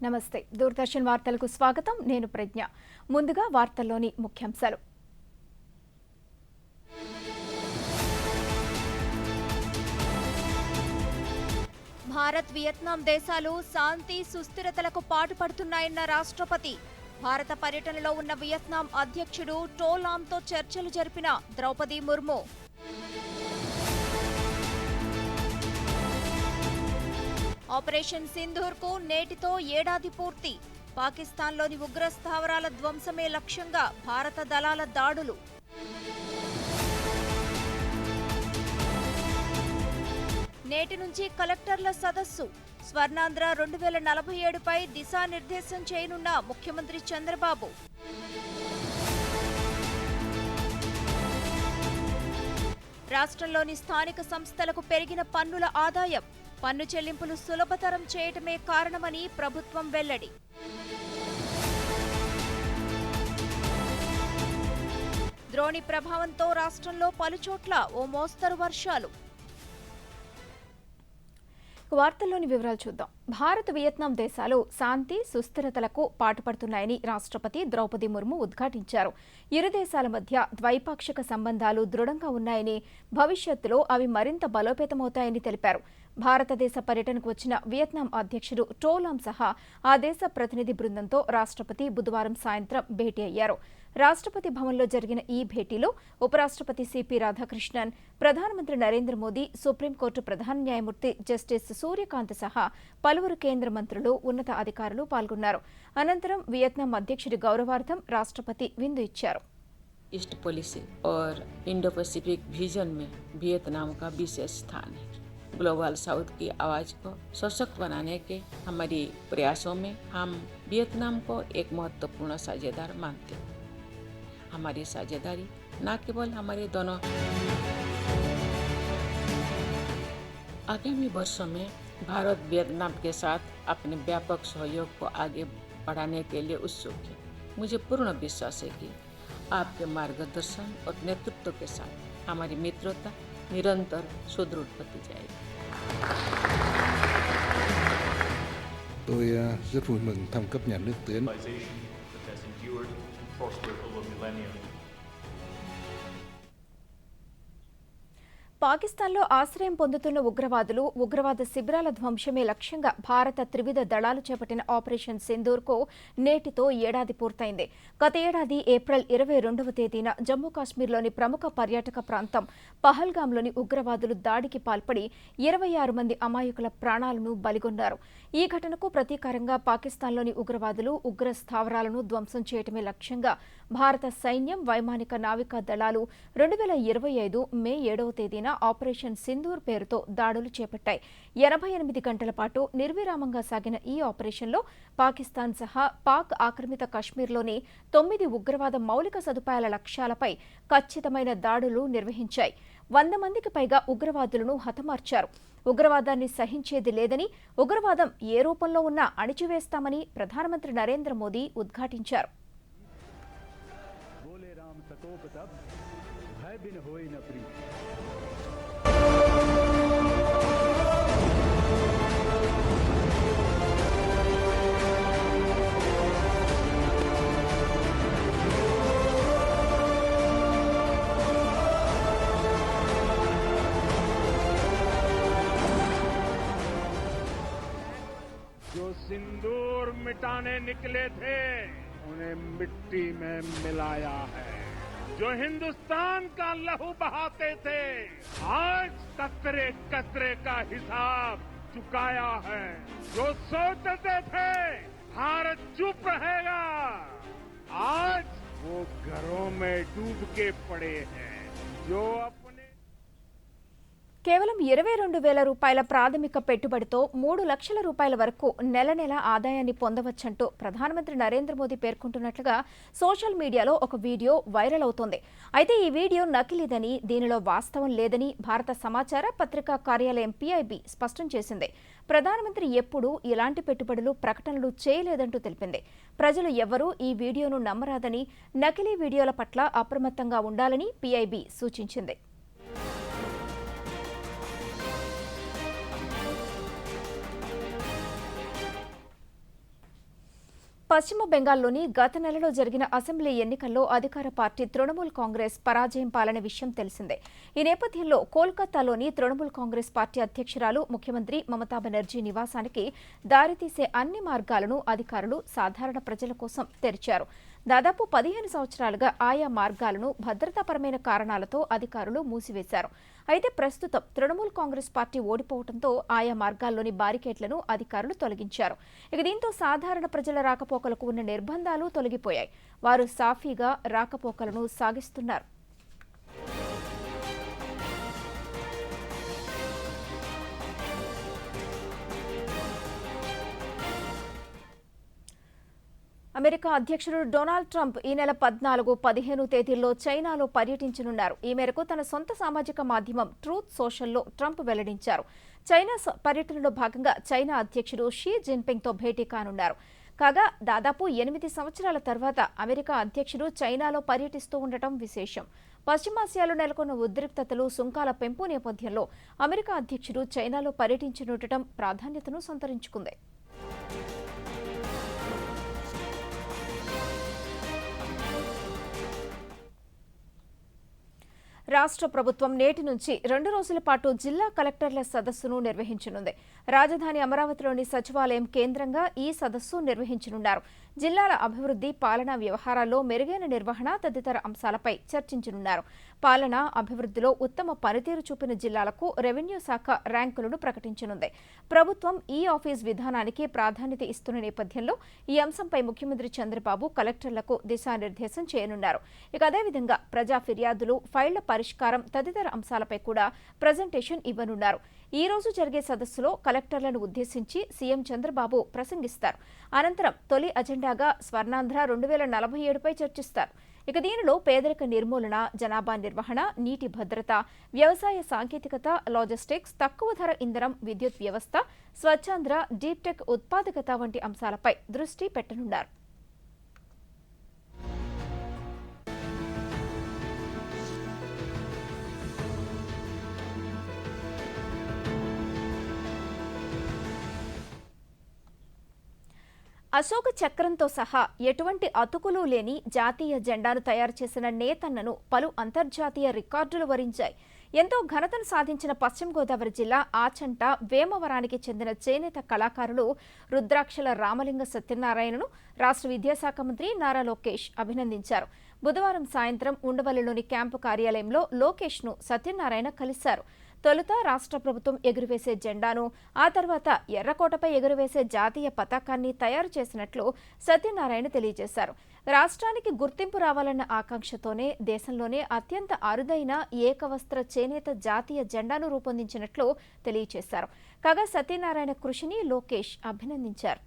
నమస్తే దూరదర్శన్ వార్తలకు స్వాగతం నేను ప్రజ్ఞ ముందుగా వార్తల్లోని ముఖ్యాంశాలు భారత్ వియత్నాం దేశాలు శాంతి సుస్థిరతలకు పాటుపడుతున్నాయన్న రాష్ట్రపతి భారత పర్యటనలో ఉన్న వియత్నాం అధ్యక్షుడు టో లామ్తో చర్చలు జరిపిన ద్రౌపది ముర్ము ఆపరేషన్ సింధూర్కు నేటితో ఏడాది పూర్తి పాకిస్తాన్లోని ఉగ్ర స్థావరాల ధ్వంసమే లక్ష్యంగా భారత దళాల దాడులు నేటి నుంచి కలెక్టర్ల సదస్సు స్వర్ణాంధ్ర 2047పై దిశానిర్దేశం చేయనున్న ముఖ్యమంత్రి చంద్రబాబు రాష్ట్రంలోని స్థానిక సంస్థలకు పెరిగిన పన్నుల ఆదాయం పన్ను చెల్లింపులు సులభతరం చేయటమే కారణమని ప్రభుత్వం వెల్లడి ద్రోణి ప్రభావంతో రాష్ట్రంలో పలుచోట్ల ఓ మోస్తరు వర్షాలు వార్తల్లోని వివరాలు చూద్దాం. భారత్ వియత్నాం దేశాలు శాంతి సుస్థిరతలకు పాటుపడుతున్నాయని రాష్ట్రపతి ద్రౌపది ముర్ము ఉద్ఘాటించారు. ఇరు దేశాల మధ్య ద్వైపాక్షిక సంబంధాలు దృఢంగా ఉన్నాయని, భవిష్యత్తులో అవి మరింత బలోపేతమవుతాయని తెలిపారు. భారతదేశ పర్యటనకు వచ్చిన వియత్నాం అధ్యక్షుడు టో లామ్ సహా ఆ దేశ ప్రతినిధి బృందంతో రాష్ట్రపతి బుధవారం సాయంత్రం భేటీ అయ్యారు. రాష్ట్రపతి భవన్లో జరిగిన ఈ భేటీలో ఉపరాష్ట్రపతి సిపి రాధాకృష్ణన్, ప్రధానమంత్రి నరేంద్ర మోదీ, సుప్రీంకోర్టు ప్రధాన న్యాయమూర్తి జస్టిస్ సూర్యకాంత్ సహా పలువురు కేంద్ర మంత్రులు, ఉన్నత అధికారులు పాల్గొన్నారు. అనంతరం వియత్నాం అధ్యక్షుడి గౌరవార్థం రాష్ట్రపతి విందు ఇచ్చారు. ईस्ट पॉलिसी और इंडो पैसिफिक विजन में वियतनाम का विशेष स्थान है. ग्लोबल साउथ की आवाज़ को सशक्त बनाने के हमारी प्रयासों में हम वियतनाम को एक महत्वपूर्ण साझेदार मानते हैं. हमारी साझेदारी न केवल हमारे दोनों आगामी वर्षों में भारत वियतनाम के साथ अपने व्यापक सहयोग को आगे बढ़ाने के लिए उत्सुक है. मुझे पूर्ण विश्वास है कि आपके मार्गदर्शन और नेतृत्व के साथ हमारी मित्रता निरंतर सुदृढ़ होती जाएगी. Tôi rất vui mừng thăm cấp nhà nước Tuyến. పాకిస్తాన్లో ఆశ్రయం పొందుతున్న ఉగ్రవాదులు, ఉగ్రవాద శిబిరాల ధ్వంసమే లక్ష్యంగా భారత త్రివిధ దళాలు చేపట్టిన ఆపరేషన్ సింధూర్కు నేటితో ఏడాది పూర్తయింది. గత ఏడాది ఏప్రిల్ 22వ తేదీన జమ్మూ కాశ్మీర్లోని ప్రముఖ పర్యాటక ప్రాంతం పహల్గాంలోని ఉగ్రవాదులు దాడికి పాల్పడి 26 మంది అమాయకుల ప్రాణాలను బలిగొన్నారు. ఈ ఘటనకు ప్రతీకారంగా పాకిస్తాన్లోని ఉగ్రవాదులు ఉగ్ర స్థావరాలను ధ్వంసం చేయటమే లక్ష్యంగా భారత సైన్యం, వైమానిక నావికా దళాలు 2025 మే 7వ తేదీన ఆపరేషన్ సింధూర్ పేరుతో దాడులు చేపట్టాయి. 88 గంటల పాటు నిర్విరామంగా సాగిన ఈ ఆపరేషన్లో పాకిస్తాన్ సహా పాక్ ఆక్రమిత కశ్మీర్లోని 9 ఉగ్రవాద మౌలిక సదుపాయాల లక్ష్యాలపై ఖచ్చితమైన దాడులు నిర్వహించాయి. 100 మందికి పైగా ఉగ్రవాదులను హతమార్చారు. ఉగ్రవాదాన్ని సహించేది లేదని, ఉగ్రవాదం ఏ రూపంలో ఉన్నా అణిచివేస్తామని ప్రధానమంత్రి నరేంద్ర మోదీ ఉద్ఘాటించారు. जो सिंदूर मिटाने निकले थे उन्हें मिट्टी में मिलाया है. जो हिंदुस्तान का लहू बहाते थे आज कतरे कतरे का हिसाब चुकाया है. जो सोचते थे भारत चुप रहेगा आज वो घरों में डूब के पड़े हैं. जो కేవలం 22,000 రూపాయల ప్రాథమిక పెట్టుబడితో 3 లక్షల రూపాయల వరకు నెల నెల ఆదాయాన్ని పొందవచ్చంటూ ప్రధానమంత్రి నరేంద్ర మోదీ పేర్కొంటున్నట్లుగా సోషల్ మీడియాలో ఒక వీడియో వైరల్ అవుతోంది. అయితే ఈ వీడియో నకిలీదని, దీనిలో వాస్తవం లేదని భారత సమాచార పత్రికా కార్యాలయం PIB స్పష్టం చేసింది. ప్రధానమంత్రి ఎప్పుడూ ఇలాంటి పెట్టుబడులు, ప్రకటనలు చేయలేదంటూ తెలిపింది. ప్రజలు ఎవ్వరూ ఈ వీడియోను నమ్మరాదని, నకిలీ వీడియోల పట్ల అప్రమత్తంగా ఉండాలని PIB సూచించింది. పశ్చిమ బెంగాల్లోని గత నెలలో జరిగిన అసెంబ్లీ ఎన్నికల్లో అధికార పార్టీ తృణమూల్ కాంగ్రెస్ పరాజయం పాలన విషయం తెలిసిందే. ఈ నేపథ్యంలో కోల్కతాలోని తృణమూల్ కాంగ్రెస్ పార్టీ అధ్యక్షురాలు ముఖ్యమంత్రి మమతా బెనర్జీ నివాసానికి దారితీసే అన్ని మార్గాలను అధికారులు సాధారణ ప్రజల కోసం తెరిచారు. దాదాపు 15 సంవత్సరాలుగా ఆయా మార్గాలను భద్రతాపరమైన కారణాలతో అధికారులు మూసివేశారు. అయితే ప్రస్తుతం తృణమూల్ కాంగ్రెస్ పార్టీ ఓడిపోవడంతో ఆయా మార్గాల్లోని బారికేడ్లను అధికారులు తొలగించారు. దీంతో సాధారణ ప్రజల రాకపోకలకు ఉన్న నిర్బంధాలు తొలగిపోయాయి. వారు సాఫీగా రాకపోకలను సాగిస్తున్నారు. అమెరికా అధ్యక్షుడు డొనాల్డ్ ట్రంప్ ఈ నెల 14, 15 తేదీల్లో చైనాలో పర్యటించనున్నారు. ఈ మేరకు తన సొంత సామాజిక మాధ్యమం ట్రూత్ సోషల్లో ట్రంప్ వెల్లడించారు. చైనా పర్యటనలో భాగంగా చైనా అధ్యక్షుడు షీ జిన్పింగ్తో భేటీ కానున్నారు. కాగా దాదాపు 8 సంవత్సరాల తర్వాత అమెరికా అధ్యక్షుడు చైనాలో పర్యటిస్తూ ఉండటం విశేషం. పశ్చిమాసియాలో నెలకొన్న ఉద్రిక్తతలు, సుంకాల పెంపు నేపథ్యంలో అమెరికా అధ్యక్షుడు చైనాలో పర్యటించనుండటం ప్రాధాన్యతను సంతరించుకుంది. రాష్ట్ర ప్రభుత్వం నేటి నుంచి 2 రోజుల పాటు జిల్లా కలెక్టర్ల సదస్సును నిర్వహించనుంది. రాజధాని అమరావతిలోని సచివాలయం కేంద్రంగా ఈ సదస్సు నిర్వహించనున్నారు. జిల్లాల అభివృద్ధి, పాలనా వ్యవహారాల్లో మెరుగైన నిర్వహణ తదితర అంశాలపై చర్చించనున్నారు. పాలనా అభివృద్ధిలో ఉత్తమ పనితీరు చూపిన జిల్లాలకు రెవెన్యూ శాఖ ర్యాంకులను ప్రకటించనుంది. ప్రభుత్వం ఈ ఆఫీస్ విధానానికి ప్రాధాన్యత ఇస్తున్న నేపథ్యంలో ఈ అంశంపై ముఖ్యమంత్రి చంద్రబాబు కలెక్టర్లకు దిశానిర్దేశం చేయనున్నారు. అదేవిధంగా ప్రజా ఫిర్యాదులు, ఫైళ్ల పరిష్కారం తదితర అంశాలపై కూడా ప్రజెంటేషన్ ఇవ్వనున్నారు. ఈ రోజు జరిగే సదస్సులో కలెక్టర్లను ఉద్దేశించి సీఎం చంద్రబాబు ప్రసంగిస్తారు. అనంతరం తొలి అజెండాగా స్వర్ణాంధ్ర 2047పై చర్చిస్తారు. దీనిలో పేదరిక నిర్మూలన, జనాభా నిర్వహణ, నీటి భద్రత, వ్యవసాయ సాంకేతికత, లాజిస్టిక్స్, తక్కువ ధర ఇంధనం, విద్యుత్ వ్యవస్థ, స్వచ్ఛాంధ్ర, డీప్ టెక్ ఉత్పాదకత వంటి అంశాలపై దృష్టి పెట్టనున్నారు. అశోక చక్రంతో సహా ఎటువంటి అతుకులు లేని జాతీయ జెండాను తయారు చేసిన నేతన్నను పలు అంతర్జాతీయ రికార్డులు వరించాయి. ఎంతో ఘనతను సాధించిన పశ్చిమ గోదావరి జిల్లా ఆచంట వేమవరానికి చెందిన చేనేత కళాకారులు రుద్రాక్షల రామలింగ సత్యనారాయణను రాష్ట్ర విద్యాశాఖ మంత్రి నారా లోకేష్ అభినందించారు. బుధవారం సాయంత్రం ఉండవల్లిలోని క్యాంపు కార్యాలయంలో లోకేష్ను సత్యనారాయణ కలిశారు. తొలుత రాష్ట్ర ప్రభుత్వం ఎగురవేసే జెండాను, ఆ తర్వాత ఎర్రకోటపై ఎగురవేసే జాతీయ పతాకాన్ని తయారు చేసినట్లు సత్యనారాయణ తెలియజేశారు. రాష్ట్రానికి గుర్తింపు రావాలన్న ఆకాంక్షతోనే దేశంలోనే అత్యంత అరుదైన ఏకవస్త్ర చేనేత జాతీయ జెండాను రూపొందించినట్లు తెలియజేశారు. కాగా సత్యనారాయణ కృషిని లోకేష్ అభినందించారు.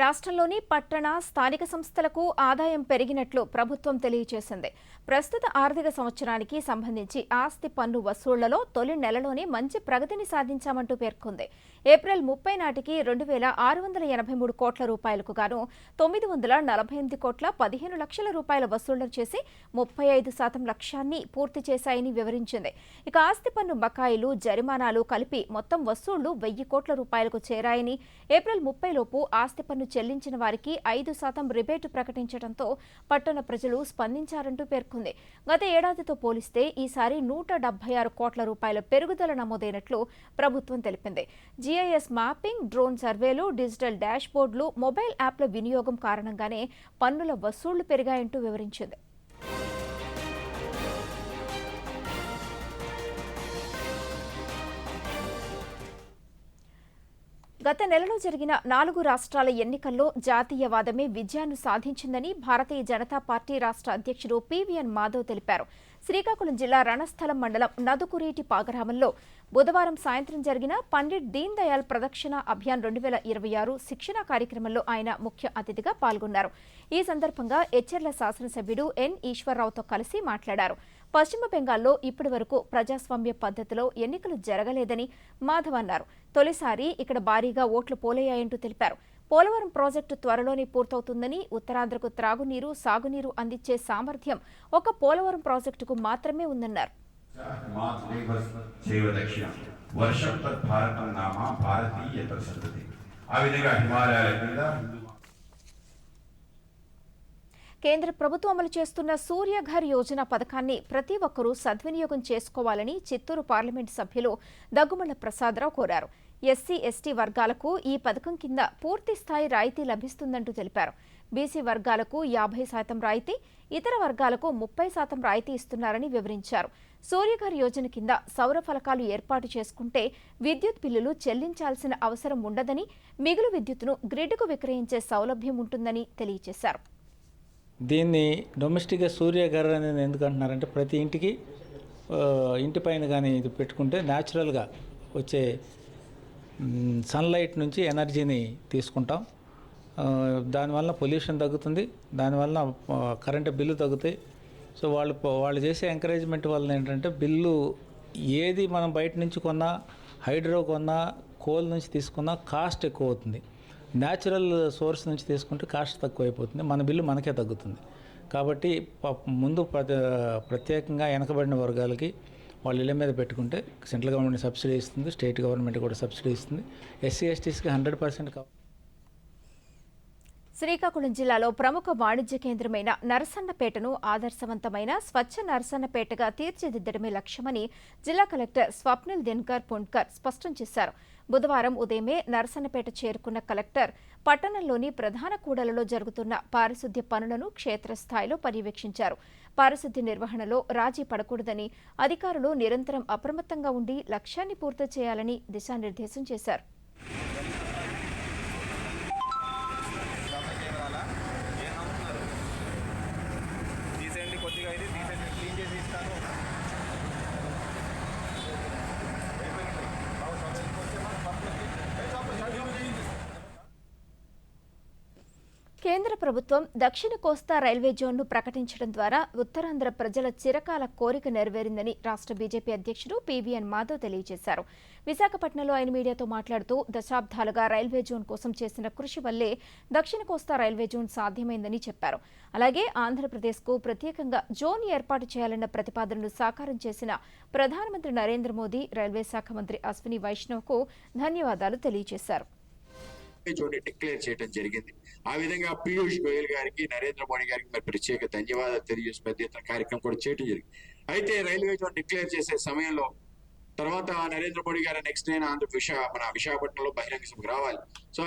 రాష్ట్రంలోని పట్టణ, స్థానిక సంస్థలకు ఆదాయం పెరిగినట్లు ప్రభుత్వం తెలియజేసింది. ప్రస్తుత ఆర్థిక సంవత్సరానికి సంబంధించి ఆస్తి పన్ను వసూళ్లలో తొలి నెలలోనే మంచి ప్రగతిని సాధించామంటూ పేర్కొంది. ఏప్రిల్ 30 నాటికి 2,683 కోట్ల రూపాయలకు గాను 948 కోట్ల 15 లక్షల రూపాయల వసూళ్లు చేసి 35% లక్ష్యాన్ని పూర్తి చేశాయని వివరించింది. ఆస్తి పన్ను బకాయిలు, జరిమానాలు కలిపి మొత్తం వసూళ్లు 1000 కోట్ల రూపాయలకు చేరాయని, ఏప్రిల్ 30 లోపు ఆస్తి పన్ను చెల్లించిన వారికి 5% రిబేటు ప్రకటించడంతో పట్టణ ప్రజలు స్పందించారంటూ పేర్కొంది. గత ఏడాదితో పోలిస్తే ఈసారి 176 కోట్ల రూపాయల పెరుగుదల నమోదైనట్లు ప్రభుత్వం తెలిపింది. జీఐఎస్ మ్యాపింగ్, డ్రోన్ సర్వేలు, డిజిటల్ డాష్ బోర్డులు, మొబైల్ యాప్ల వినియోగం కారణంగానే పన్నుల వసూళ్లు పెరిగాయంటూ వివరించింది. గత నెలలో జరిగిన 4 రాష్ట్రాల ఎన్నికల్లో జాతీయవాదమే విజయాన్ని సాధించిందని భారతీయ జనతా పార్టీ రాష్ట్ర అధ్యక్షుడు పివిఎన్ మాధవ్ తెలిపారు. శ్రీకాకుళం జిల్లా రణస్థలం మండలం నదుకురీటి పాగరామంలో బుధవారం సాయంత్రం జరిగిన పండిట్ దీన్ దయాళ్ ప్రదక్షిణ అభియాన్ 2026 శిక్షణా కార్యక్రమంలో ఆయన ముఖ్య అతిథిగా పాల్గొన్నారు. ఈ సందర్భంగా ఎచ్చెర్ల శాసనసభ్యుడు ఎన్ ఈశ్వరరావుతో కలిసి మాట్లాడారు. పశ్చిమ బెంగాల్లో ఇప్పటి వరకు ప్రజాస్వామ్య పద్ధతిలో ఎన్నికలు జరగలేదని మాధవ్ అన్నారు. తొలిసారి ఇక్కడ భారీగా ఓట్లు పోలయ్యాయంటూ తెలిపారు. పోలవరం ప్రాజెక్టు త్వరలోనే పూర్తవుతుందని, ఉత్తరాంధ్రకు త్రాగునీరు, సాగునీరు అందించే సామర్థ్యం ఒక పోలవరం ప్రాజెక్టుకు మాత్రమే ఉందన్నారు. కేంద్ర ప్రభుత్వం అమలు చేస్తున్న సూర్యఘర్ యోజన పథకాన్ని ప్రతి ఒక్కరూ సద్వినియోగం చేసుకోవాలని చిత్తూరు పార్లమెంటు సభ్యులు దగ్గుమళ్ల ప్రసాదరావు కోరారు. ఎస్సీ, ఎస్టీ వర్గాలకు ఈ పథకం కింద పూర్తి స్థాయి రాయితీ లభిస్తుందంటూ తెలిపారు. బీసీ వర్గాలకు 50% రాయితీ, ఇతర వర్గాలకు 30% రాయితీ ఇస్తున్నారని వివరించారు. సూర్యఘర్ యోజన కింద సౌర ఫలకాలు ఏర్పాటు చేసుకుంటే విద్యుత్ బిల్లులు చెల్లించాల్సిన అవసరం ఉండదని, మిగులు విద్యుత్తును గ్రిడ్కు విక్రయించే సౌలభ్యం ఉంటుందని తెలియజేశారు. దీన్ని డొమెస్టిక్గా సూర్యఘర్ అనేది ఎందుకు అంటున్నారంటే ప్రతి ఇంటికి ఇంటిపైన కానీ ఇది పెట్టుకుంటే న్యాచురల్గా వచ్చే సన్లైట్ నుంచి ఎనర్జీని తీసుకుంటాం. దానివల్ల పొల్యూషన్ తగ్గుతుంది, దానివల్ల కరెంటు బిల్లు తగ్గుతాయి. సో వాళ్ళు చేసే ఎంకరేజ్మెంట్ వల్ల ఏంటంటే బిల్లు ఏది మనం బయట నుంచి కొన్నా, హైడ్రో కొన్నా, కోల్ నుంచి తీసుకున్నా కాస్ట్ ఎక్కువ అవుతుంది. న్యాచురల్ సోర్స్ నుంచి తీసుకుంటే కాస్ట్ తక్కువ అయిపోతుంది, మన బిల్లు మనకే తగ్గుతుంది. కాబట్టి ముందు ప్రత్యేకంగా వెనకబడిన వర్గాలకి వాళ్ళ ఇళ్ళ మీద పెట్టుకుంటే సెంట్రల్ గవర్నమెంట్ సబ్సిడీ ఇస్తుంది, స్టేట్ గవర్నమెంట్ కూడా సబ్సిడీ ఇస్తుంది. ఎస్సీ, ఎస్టీస్కి 100% శ్రీకాకుళం జిల్లాలో ప్రముఖ వాణిజ్య కేంద్రమైన నరసన్నపేటను ఆదర్శవంతమైన స్వచ్ఛ నరసన్నపేటగా తీర్చిదిద్దడమే లక్ష్యమని జిల్లా కలెక్టర్ స్వప్నిల్ దినకర్ పుండ్కర్ స్పష్టం చేశారు. బుధవారం ఉదయమే నరసన్నపేట చేరుకున్న కలెక్టర్ పట్టణంలోని ప్రధాన కూడలలో జరుగుతున్న పారిశుద్ధ్య పనులను క్షేత్రస్థాయిలో పర్యవేక్షించారు. పారిశుద్ధ్య నిర్వహణలో రాజీ పడకూడదని, అధికారులు నిరంతరం అప్రమత్తంగా ఉండి లక్ష్యాన్ని పూర్తి చేయాలని దిశానిర్దేశం చేశారు. కేంద్ర ప్రభుత్వం దక్షిణ కోస్తా రైల్వే జోన్ను ప్రకటించడం ద్వారా ఉత్తరాంధ్ర ప్రజల చిరకాల కోరిక నెరవేరిందని రాష్ట్ర బీజేపీ అధ్యక్షుడు పివిఎన్ మాధవ్ తెలియజేశారు. విశాఖపట్నంలో ఆయన మీడియాతో మాట్లాడుతూ దశాబ్దాలుగా రైల్వే జోన్ కోసం చేసిన కృషి వల్లే దక్షిణ కోస్తా రైల్వే జోన్ సాధ్యమైందని చెప్పారు. అలాగే ఆంధ్రప్రదేశ్కు ప్రత్యేకంగా జోన్ ఏర్పాటు చేయాలన్న ప్రతిపాదనను సాకారం చేసిన ప్రధానమంత్రి నరేంద్ర మోదీ, రైల్వే శాఖ మంత్రి అశ్విని వైష్ణవ్కు ధన్యవాదాలు తెలియజేశారు. జోన్ డిక్లేర్ చేయడం జరిగింది. ఆ విధంగా పీయూష్ గోయల్ గారికి, నరేంద్ర మోడీ గారికి మరి ప్రత్యేక ధన్యవాదాలు తెలియజేసి పెద్ద ఎత్తున కార్యక్రమం కూడా చేయడం జరిగింది. అయితే రైల్వే జోన్ డిక్లేర్ చేసే సమయంలో తర్వాత నరేంద్ర మోడీ గారు నెక్స్ట్ డే మన విశాఖపట్నంలో బహిరంగ సభకు రావాలి. సో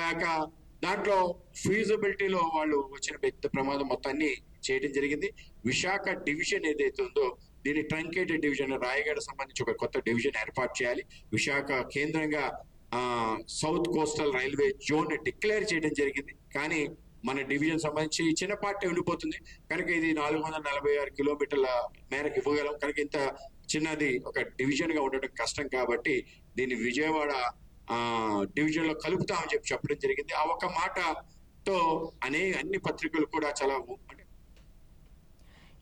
దాంట్లో ఫీజిబిలిటీలో వాళ్ళు వచ్చిన పెద్ద ప్రమాదం మొత్తాన్ని చేయడం జరిగింది. విశాఖ డివిజన్ ఏదైతే ఉందో దీన్ని ట్రంకేటెడ్ డివిజన్, రాయగఢ సంబంధించి ఒక కొత్త డివిజన్ ఏర్పాటు చేయాలి. విశాఖ కేంద్రంగా south coastal railway zone declare చేయడం జరిగింది. కానీ మన డివిజన్ సంబంధించి చిన్న పార్టీ ఉండిపోతుంది కనుక ఇది 446 కిలోమీటర్ల మేరకు ఇవ్వగలం. కనుక ఇంత చిన్నది ఒక డివిజన్ గా ఉండడం కష్టం కాబట్టి దీన్ని విజయవాడ డివిజన్ లో కలుపుతామని చెప్పడం జరిగింది. ఆ ఒక్క మాటతో అన్ని పత్రికలు కూడా చాలా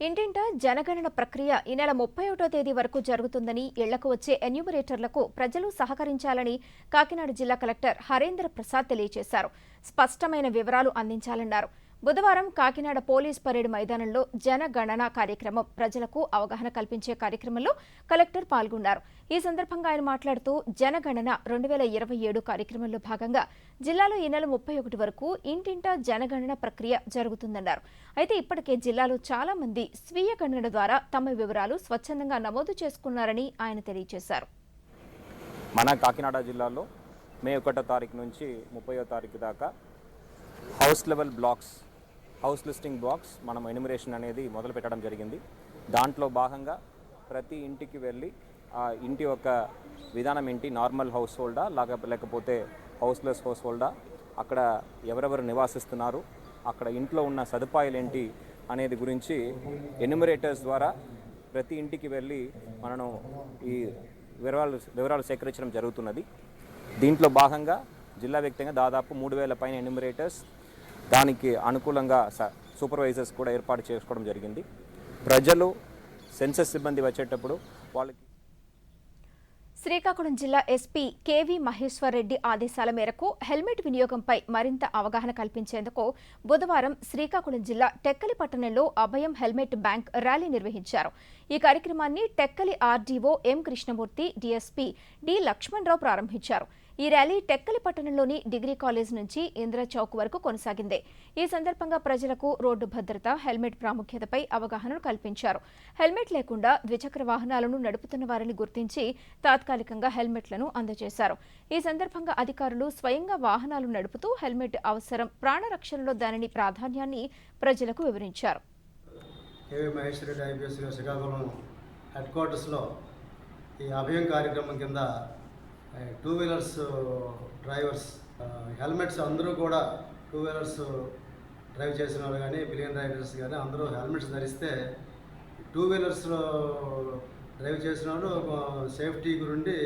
ఇంటింటా జనగణన ప్రక్రియ ఈ నెల 31వ తేదీ వరకు జరుగుతుందని, ఇళ్లకు వచ్చే ఎన్యూమరేటర్లకు ప్రజలు సహకరించాలని కాకినాడ జిల్లా కలెక్టర్ హరేంద్ర ప్రసాద్ తెలియజేశారు. స్పష్టమైన వివరాలు అందించాలన్నారు. బుధవారం కాకినాడ పోలీస్ పరేడ్ మైదానంలో జనగణన కార్యక్రమం, ప్రజలకు అవగాహన కల్పించే కార్యక్రమంలో కలెక్టర్ పాల్గొన్నారు. ఈ సందర్భంగా ఆయన మాట్లాడుతూ జనగణన 2027 కార్యక్రమంలో భాగంగా జిల్లాలో ఈ నెల 31 వరకు ఇంటింటా జనగణన ప్రక్రియ జరుగుతుందన్నారు. అయితే ఇప్పటికే జిల్లాలో చాలా మంది స్వీయ గణన ద్వారా తమ వివరాలు స్వచ్ఛందంగా నమోదు చేసుకున్నారని ఆయన తెలియజేశారు. మన కాకినాడ జిల్లాలో మే 1వ తారీఖు నుంచి 30వ తారీఖు దాకా house level blocks, house listing blocks మనం ఎన్యూమరేషన్ అనేది మొదలు పెట్టడం జరిగింది. దాంట్లో భాగంగా ప్రతి ఇంటికి వెళ్ళి ఆ ఇంటి యొక్క విధానం ఏంటి, నార్మల్ హౌస్ హోల్డా లేకపోతే హౌస్లెస్ హౌస్ హోల్డా, అక్కడ ఎవరెవరు నివాసిస్తున్నారు, అక్కడ ఇంట్లో ఉన్న సదుపాయాలు ఏంటి అనేది గురించి ఎన్యూమరేటర్స్ ద్వారా ప్రతి ఇంటికి వెళ్ళి మనం ఈ వివరాలు సేకరించడం జరుగుతున్నది. దీంట్లో భాగంగా జిల్లా వ్యాప్తంగా దాదాపు 3,000 పైన ఎన్యూమరేటర్స్, దానికి అనుకూలంగా సూపర్వైజర్స్ కూడా ఏర్పాటు చేసుకోవడం జరిగింది. ప్రజలు సెన్సస్ సిబ్బంది వచ్చేటప్పుడు వాళ్ళకి శ్రీకాకుళం జిల్లా ఎస్పీ కేవీ మహేశ్వర్ రెడ్డి ఆదేశాల మేరకు హెల్మెట్ వినియోగంపై మరింత అవగాహన కల్పించేందుకు బుధవారం శ్రీకాకుళం జిల్లా టెక్కలి పట్టణంలో అభయం హెల్మెట్ బ్యాంక్ ర్యాలీ నిర్వహించారు. ఈ కార్యక్రమాన్ని Tekkali RDO M Krishnamurthy, DSP D Lakshmanarao ప్రారంభించారు. ఈ ర్యాలీ టెక్కలి పట్టణంలోని డిగ్రీ కాలేజ్ నుంచి ఇందిరా చౌక్ వరకు కొనసాగింది. ఈ సందర్భంగా ప్రజలకు రోడ్డు భద్రత, హెల్మెట్ ప్రాముఖ్యతపై అవగాహనను కల్పించారు. హెల్మెట్ లేకుండా ద్విచక్ర వాహనాలను నడుపుతున్న వారిని గుర్తించి తాత్కాలికంగా హెల్మెట్లను అందజేశారు. ఈ సందర్భంగా అధికారులు స్వయంగా వాహనాలు నడుపుతూ హెల్మెట్ అవసరం, ప్రాణరక్షణలో దానిని ప్రాధాన్యాన్ని ప్రజలకు వివరించారు. కేవీ మహేశ్వర్ రెడ్డి ఐపీఎస్ గారు శ్రీకాకుళం హెడ్ క్వార్టర్స్లో ఈ అభయం కార్యక్రమం కింద 2 వీలర్స్ డ్రైవర్స్ హెల్మెట్స్ అందరూ కూడా 2 వీలర్స్ డ్రైవ్ చేసిన వాళ్ళు కానీ బిలియన్ రైడర్స్ కానీ అందరూ హెల్మెట్స్ ధరిస్తే 2 వీలర్స్లో డ్రైవ్ చేసిన వాళ్ళు సేఫ్టీ గురించి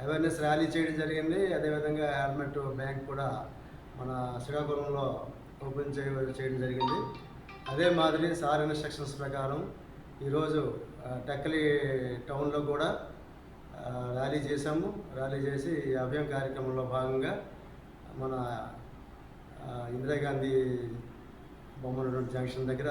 అవేర్నెస్ ర్యాలీ చేయడం జరిగింది. అదేవిధంగా హెల్మెట్ బ్యాంక్ కూడా మన శ్రీకాకుళంలో ఓపెన్ చేయడం జరిగింది. అదే మాదిరి సార్ ఇన్స్ట్రక్షన్స్ ప్రకారం ఈరోజు టెక్కలి టౌన్లో కూడా ర్యాలీ చేశాము. ర్యాలీ చేసి ఈ అభయం కార్యక్రమంలో భాగంగా మన ఇందిరాగాంధీ బొమ్మల జంక్షన్ దగ్గర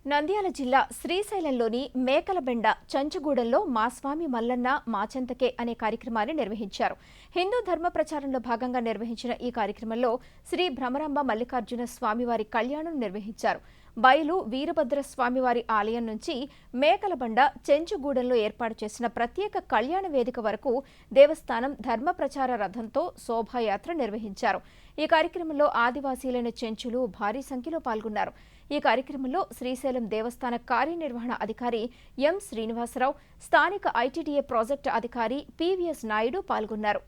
నంద్యాల జిల్లా శ్రీశైలంలోని మేకలబెండ చంచుగూడెంలో మా స్వామి మల్లన్న మాచెంతకే అనే కార్యక్రమాన్ని నిర్వహించారు. హిందూ ధర్మ ప్రచారంలో భాగంగా నిర్వహించిన ఈ కార్యక్రమంలో శ్రీ భ్రమరాంబ మల్లికార్జున స్వామివారి కళ్యాణం నిర్వహించారు. బయలు వీరభద్ర స్వామివారి ఆలయం నుంచి మేకలబండ చెంచుగూడెంలో ఏర్పాటు చేసిన ప్రత్యేక కళ్యాణ వేదిక వరకు దేవస్థానం ధర్మ ప్రచార రథంతో శోభాయాత్ర నిర్వహించారు. ఈ కార్యక్రమంలో ఆదివాసీలైన చెంచులు భారీ సంఖ్యలో పాల్గొన్నారు. ఈ కార్యక్రమంలో శ్రీశైలం దేవస్థాన కార్యనిర్వహణ అధికారి ఎం శ్రీనివాసరావు, స్థానిక ఐటీడీఏ ప్రాజెక్టు అధికారి పివిఎస్ నాయుడు పాల్గొన్నారు.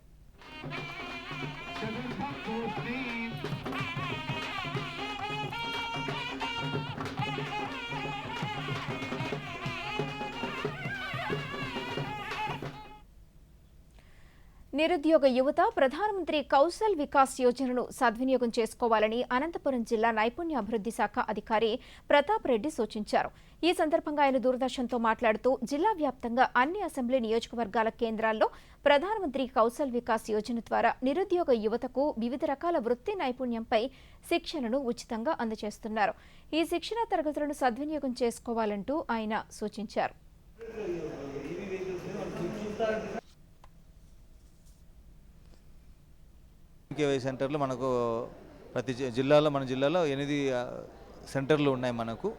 నిరుద్యోగ యువత ప్రధానమంత్రి కౌశల్ వికాస్ యోజనను సద్వినియోగం చేసుకోవాలని అనంతపురం జిల్లా నైపుణ్యాభివృద్ధి శాఖ అధికారి ప్రతాప్ రెడ్డి సూచించారు. ఈ సందర్భంగా ఆయన దూరదర్శన్తో మాట్లాడుతూ జిల్లా వ్యాప్తంగా అన్ని అసెంబ్లీ నియోజకవర్గాల కేంద్రాల్లో ప్రధానమంత్రి కౌశల్ వికాస్ యోజన ద్వారా నిరుద్యోగ యువతకు వివిధ రకాల వృత్తి నైపుణ్యంపై శిక్షణను ఉచితంగా అందజేస్తున్నారు. ఈ శిక్షణ తరగతులను సద్వినియోగం చేసుకోవాలంటూ ఆయన సూచించారు. కేవై సెంటర్లు మనకు ప్రతి జిల్లాలో మన జిల్లాలో 8 సెంటర్లు ఉన్నాయి. మనకు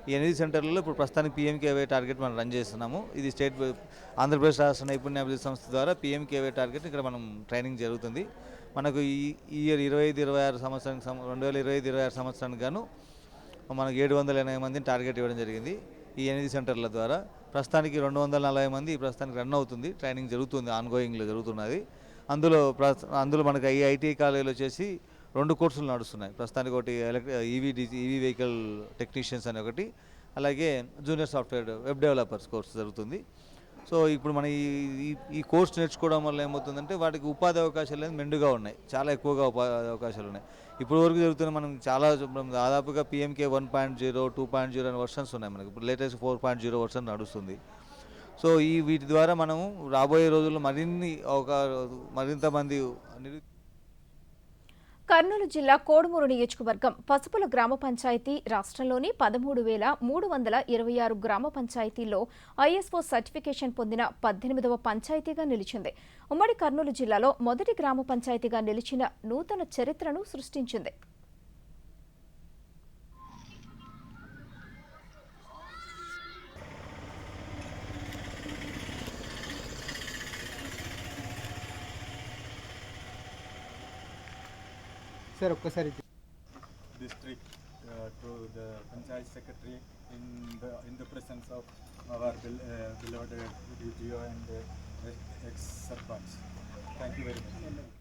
ఈ 8 సెంటర్లలో ఇప్పుడు ప్రస్తుతానికి పీఎంకేవై టార్గెట్ మనం రన్ చేస్తున్నాము. ఇది స్టేట్ ఆంధ్రప్రదేశ్ రాష్ట్ర నైపుణ్యాభివృద్ధి సంస్థ ద్వారా పీఎంకేవై టార్గెట్ ఇక్కడ మనం ట్రైనింగ్ జరుగుతుంది. మనకు ఈ ఇయర్ 2025-26 సంవత్సరానికి 2025-26 సంవత్సరానికి గాను మనకు 780 మందిని టార్గెట్ ఇవ్వడం జరిగింది. ఈ 8 సెంటర్ల ద్వారా ప్రస్తుతానికి 240 మంది ప్రస్తుతానికి రన్ అవుతుంది, ట్రైనింగ్ జరుగుతుంది, ఆన్గోయింగ్లో జరుగుతున్నది. అందులో మనకు ఈ ఐటీఐ కాలేజీలో వచ్చేసి 2 కోర్సులు నడుస్తున్నాయి. ప్రస్తుతానికి ఒకటి ఈవీ వెహికల్ టెక్నీషియన్స్ అని ఒకటి, అలాగే junior software web developers course జరుగుతుంది. సో ఇప్పుడు మన ఈ కోర్సు నేర్చుకోవడం వల్ల ఏమవుతుందంటే వాటికి ఉపాధి అవకాశాలు అనేది మెండుగా ఉన్నాయి, చాలా ఎక్కువగా ఉపాధి అవకాశాలు ఉన్నాయి. ఇప్పుడు వరకు జరుగుతున్న మనం చాలా దాదాపుగా పిఎంకే 1.0, 2.0 అనే వర్షన్స్ ఉన్నాయి. మనకి ఇప్పుడు లేటెస్ట్ 4.0 వర్షన్ నడుస్తుంది. సో వీటి ద్వారా మనము రాబోయే రోజుల్లో మరింత మంది. కర్నూలు జిల్లా కోడుమూరు నియోజకవర్గం పసుపుల గ్రామ పంచాయతీ రాష్ట్రంలోని 13,326 గ్రామ పంచాయతీల్లో ఐఎస్ఓ సర్టిఫికేషన్ పొందిన 18వ పంచాయతీగా నిలిచింది. ఉమ్మడి కర్నూలు జిల్లాలో మొదటి గ్రామ పంచాయతీగా నిలిచిన నూతన చరిత్రను సృష్టించింది. Sir, ఒక్కసారి district to the Panchayat Secretary in the presence of our beloved DGO and ex-sarpanch. Thank you very much.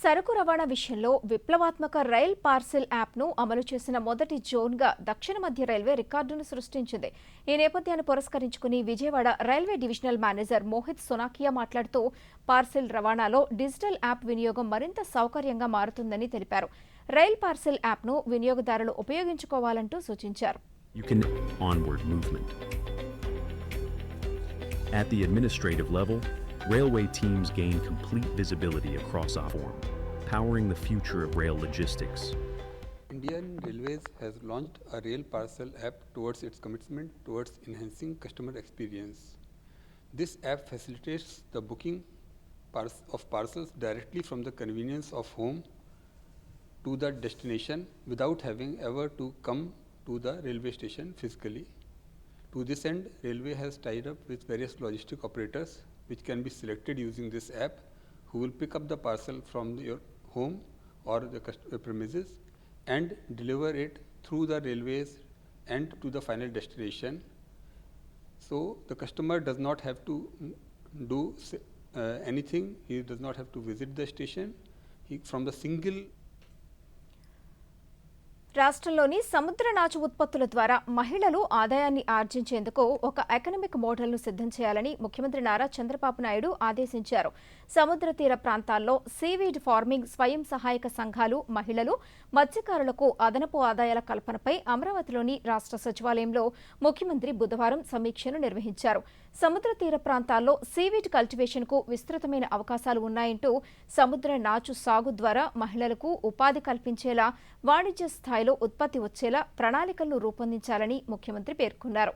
సరుకు రవాణా విషయంలో విప్లవాత్మక రైల్ పార్సిల్ యాప్ను అమలు చేసిన మొదటి జోన్గా దక్షిణ మధ్య రైల్వే రికార్డును సృష్టించింది. ఈ నేపథ్యాన్ని పురస్కరించుకుని Vijayawada railway divisional manager Mohit Sonakia మాట్లాడుతూ పార్సిల్ రవాణాలో డిజిటల్ యాప్ వినియోగం మరింత సౌకర్యంగా మారుతుందని తెలిపారు. రైల్ పార్సిల్ యాప్ను వినియోగదారులు ఉపయోగించుకోవాలంటూ సూచించారు. You can onward movement. At the administrative level, railway teams gain complete visibility across our form, powering the future of rail logistics. Indian Railways has launched a rail parcel app towards its commitment towards enhancing customer experience. This app facilitates the booking of parcels directly from the convenience of home to the destination without having ever to come to the railway station physically. To this end, Railway has tied up with various logistic operators which can be selected using this app, who will pick up the parcel from your home or the premises and deliver it through the railways and to the final destination. So the customer does not have to do anything. He does not have to visit the station. From the single రాష్ట్రంలోని సముద్ర నాచు ఉత్పత్తుల ద్వారా మహిళలు ఆదాయాన్ని ఆర్జించేందుకు ఒక economic మోడల్ను సిద్ధం చేయాలని ముఖ్యమంత్రి నారా చంద్రబాబు నాయుడు ఆదేశించారు. సముద్ర తీర ప్రాంతాల్లో సీవీడ్ ఫార్మింగ్ స్వయం సహాయక సంఘాలు, మహిళలు, మత్స్యకారులకు అదనపు ఆదాయాల కల్పనపై అమరావతిలోని రాష్ట్ర సచివాలయంలో ముఖ్యమంత్రి బుధవారం సమీక్షను నిర్వహించారు. సముద్ర తీర ప్రాంతాల్లో సీవీడ్ కల్టివేషన్కు విస్తృతమైన అవకాశాలు ఉన్నాయంటూ సముద్ర నాచు సాగు ద్వారా మహిళలకు ఉపాధి కల్పించేలా, వాణిజ్య స్థాయిలో ఉత్పత్తి వచ్చేలా ప్రణాళికలను రూపొందించాలని ముఖ్యమంత్రి పేర్కొన్నారు.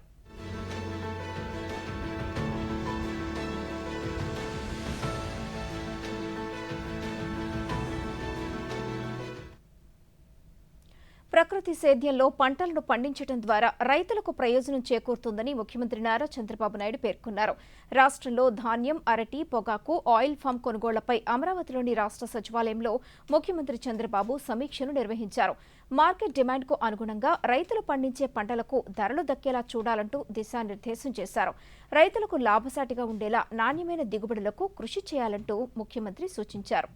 ప్రకృతి సేద్యంలో పంటలను పండించడం ద్వారా రైతులకు ప్రయోజనం చేకూరుతుందని ముఖ్యమంత్రి నారా చంద్రబాబు నాయుడు పేర్కొన్నారు. రాష్ట్రంలో ధాన్యం, అరటి, పొగాకు, ఆయిల్ ఫామ్ కొనుగోళ్లపై అమరావతిలోని రాష్ట్ర సచివాలయంలో ముఖ్యమంత్రి చంద్రబాబు సమీక్షను నిర్వహించారు. మార్కెట్ డిమాండ్కు అనుగుణంగా రైతులు పండించే పంటలకు ధరలు దక్కేలా చూడాలంటూ దిశానిర్దేశం చేశారు. రైతులకు లాభసాటిగా ఉండేలా నాణ్యమైన దిగుబడులకు కృషి చేయాలంటూ ముఖ్యమంత్రి సూచించారు.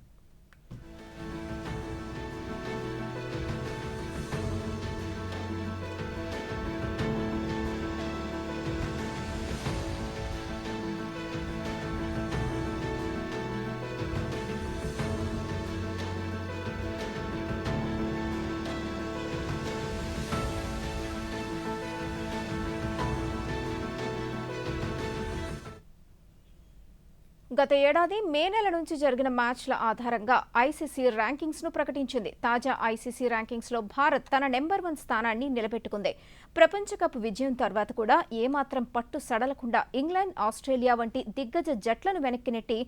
గత ఏడాది మే నెల నుంచి జరిగిన మ్యాచ్ల ఆధారంగా ఐసీసీ ర్యాంకింగ్స్ ను ప్రకటించింది. తాజా ఐసీసీ ర్యాంకింగ్స్ లో భారత్ తన నెంబర్ 1 స్థానాన్ని నిలబెట్టుకుంది. ప్రపంచ కప్ విజయం తర్వాత కూడా ఏమాత్రం పట్టు సడలకుండా ఇంగ్లాండ్, ఆస్ట్రేలియా వంటి దిగ్గజ జట్లను వెనక్కి నెట్టి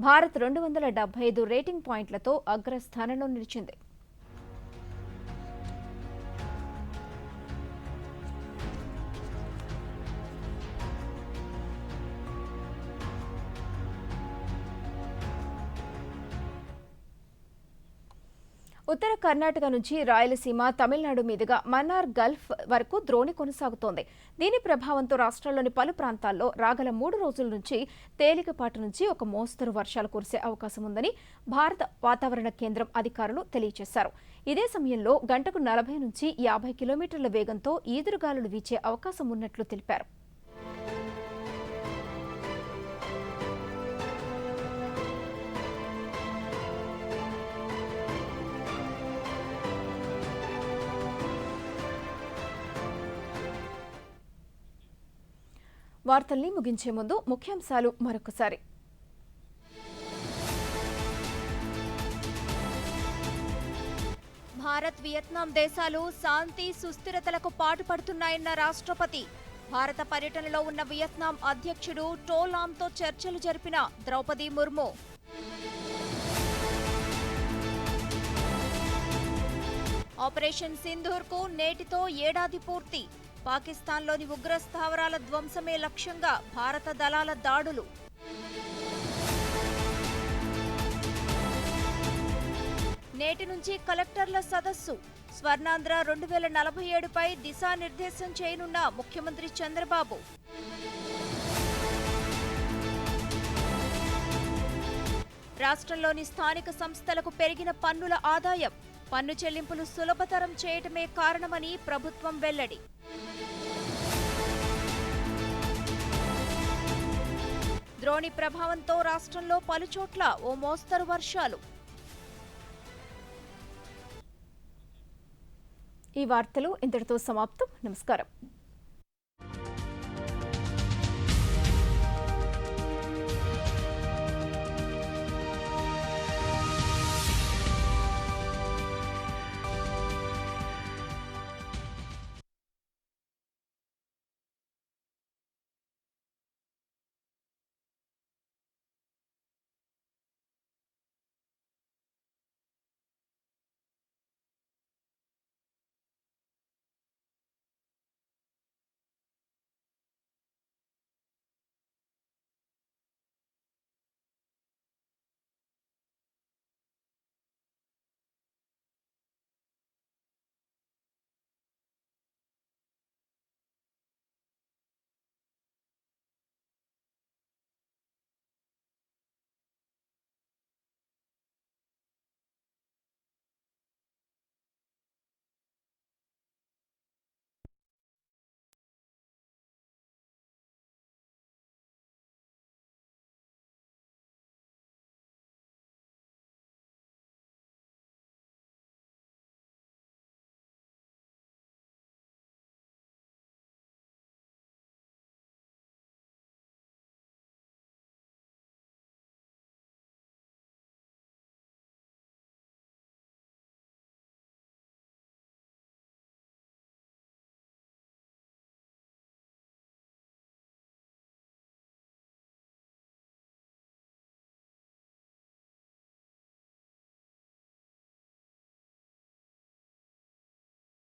భారత్ 275 రేటింగ్ పాయింట్లతో అగ్రస్థానంలో నిలిచింది. ఉత్తర కర్ణాటక నుంచి రాయలసీమ, తమిళనాడు మీదుగా మన్నార్ గల్ఫ్ వరకు ద్రోణి కొనసాగుతోంది. దీని ప్రభావంతో రాష్ట్రంలోని పలు ప్రాంతాల్లో రాగల 3 రోజుల నుంచి తేలికపాటి నుంచి ఒక మోస్తరు వర్షాలు కురిసే అవకాశం ఉందని భారత వాతావరణ కేంద్రం అధికారులు తెలియజేశారు. ఇదే సమయంలో గంటకు 40 నుంచి 50 కిలోమీటర్ల వేగంతో ఈదురుగాలులు వీచే అవకాశం ఉన్నట్లు తెలిపారు. వార్తల్ని ముగించే ముందు ముఖ్యాంశాలు మరొకసారి. భారత్, వియత్నాం దేశాలు శాంతి, సుస్థిరతలకు పాటుపడుతున్నాయన్న రాష్ట్రపతి. భారత పర్యటనలో ఉన్న వియత్నాం అధ్యక్షుడు టో లామ్తో చర్చలు జరిపిన ద్రౌపది ముర్ము. ఆపరేషన్ సింధూర్కు నేటితో ఏడాది పూర్తి. పాకిస్తాన్లోని ఉగ్ర స్థావరాల ధ్వంసమే లక్ష్యంగా భారత దళాల దాడులు. నేటి నుంచి కలెక్టర్ల సదస్సు. స్వర్ణాంధ్ర 2047పై దిశానిర్దేశం చేయనున్న ముఖ్యమంత్రి చంద్రబాబు. రాష్ట్రంలోని స్థానిక సంస్థలకు పెరిగిన పన్నుల ఆదాయం, పన్ను చెల్లింపులు సులభతరం చేయటమే కారణమని ప్రభుత్వం వెల్లడి. ద్రోణి ప్రభావంతో రాష్ట్రంలో పలుచోట్ల ఓ మోస్తరు వర్షాలు. ఈ వార్తలు ఇంతటితో సమాప్తం. నమస్కారం.